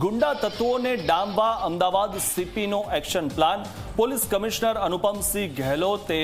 ગુંડા તત્વોને ડામવા Ahmedabad સીપીનો action plan. Police commissioner Anupamsinh ગહેલોતે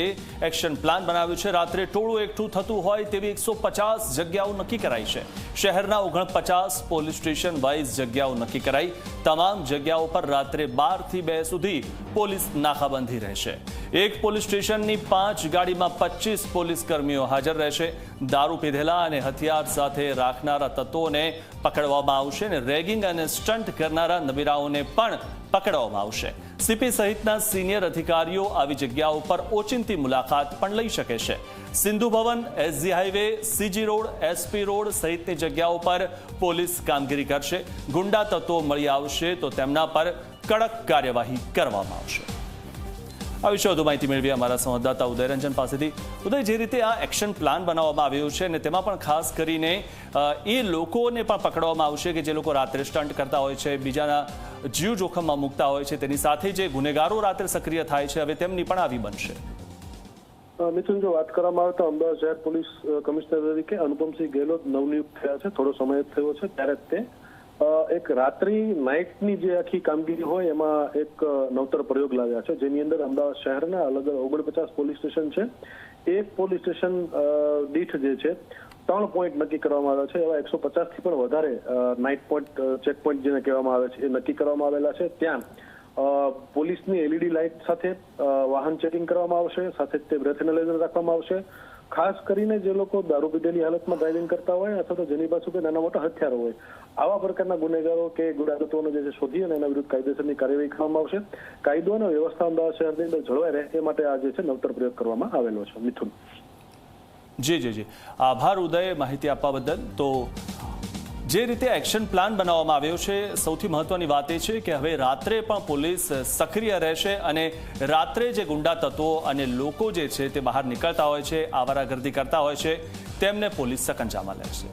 action plan બનાવ્યું છે. રાત્રે ટોળું એકઠું થતું હોય તેવી 150 જગ્યાઓ નક્કી કરાઈ છે. શહેરના 49 પોલીસ સ્ટેશન વાઇઝ જગ્યાઓ નક્કી કરાઈ. તમામ જગ્યાઓ પર રાત્રે 12 થી 2 સુધી પોલીસ નાકાબંધી રહેશે. એક પોલીસ સ્ટેશનની 5 ગાડીમાં 25 પોલીસ કર્મીઓ હાજર રહેશે. દારૂ પીધેલા અને હથિયાર સાથે રાખનારા તત્વોને પકડવામાં આવશે અને રેગિંગ અને સ્ટન્ટ કરનારા નબીરાઓને પણ પકડવામાં આવશે. સીપી સહિતના સિનિયર અધિકારીઓ આવી જગ્યાઓ પર ઓચિંતી મુલાકાત પણ લઈ શકે છે. Sindhu Bhavan, SG highway, CG road, SP road સહિતની જગ્યાઓ પર પોલીસ કામગીરી કરશે. ગુંડા તત્વો મળી આવશે તો તેમના પર કડક કાર્યવાહી કરવામાં આવશે. આ વિશે વધુ માહિતી મેળવી અમારા સંવાદદાતા ઉદયરંજન પાસેથી. ઉદય, જે રીતે આ એક્શન પ્લાન બનાવવામાં આવ્યો છે અને તેમાં પણ ખાસ કરીને એ લોકોને પણ પકડવામાં આવશે કે જે લોકો રાત્રે સ્ટન્ટ કરતા હોય છે, બીજાના જીવ જોખમમાં મૂકતા હોય છે, તેની સાથે જે ગુનેગારો રાત્રે સક્રિય થાય છે, હવે તેમની પણ આવી બનશે. મિથુન, જો વાત કરવામાં આવે તો અમદાવાદ શહેર પોલીસ કમિશનર તરીકે અનુપમસિંહ ગહેલોત નવનિયુક્ત થયા છે. થોડો સમય થયો છે ત્યારે તે એક રાત્રિ નાઇટની જે આખી કામગીરી હોય એમાં એક નવતર પ્રયોગ લાવ્યા છે, જેની અંદર અમદાવાદ શહેરના અલગ 49 પોલીસ સ્ટેશન છે. એક પોલીસ સ્ટેશન દીઠ જે છે 3 પોઈન્ટ નક્કી કરવામાં આવ્યા છે. એવા 150 થી પણ વધારે નાઇટ પોઈન્ટ, ચેક પોઈન્ટ જેને કહેવામાં આવે છે એ નક્કી કરવામાં આવેલા છે. ત્યાં પોલીસની એલઈડી લાઇટ સાથે વાહન ચેકિંગ કરવામાં આવશે. સાથે જ તે બ્રેથ એનાલાઇઝર રાખવામાં આવશે. ખાસ કરીને જે લોકો દારૂ પીધેલી હાલતમાં ડ્રાઇવિંગ કરતા હોય અથવા તો જેની પાસે કોઈ નાના મોટા હથિયારો હોય, આવા પ્રકારના ગુનેગારો કે ગુંડા તત્વોને જે શોધી અને એના વિરુદ્ધ કાયદેસરની કાર્યવાહી કરવામાં આવશે. કાયદો અને વ્યવસ્થા અમદાવાદ શહેરની અંદર જળવાઈ રહે એ માટે આ જે છે નવતર પ્રયોગ કરવામાં આવેલો છે. મિથુન. જી. આભાર ઉદય, માહિતી આપવા બદલ. તો જે રીતે એક્શન પ્લાન બનાવવામાં આવ્યો છે, સૌથી મહત્વની વાત એ છે કે હવે રાત્રે પણ પોલીસ સક્રિય રહેશે અને રાત્રે જે ગુંડા તત્વો અને લોકો જે છે તે બહાર નીકળતા હોય છે, આવારાગર્દી કરતા હોય છે, તેમને પોલીસ સકંજામાં લેશે.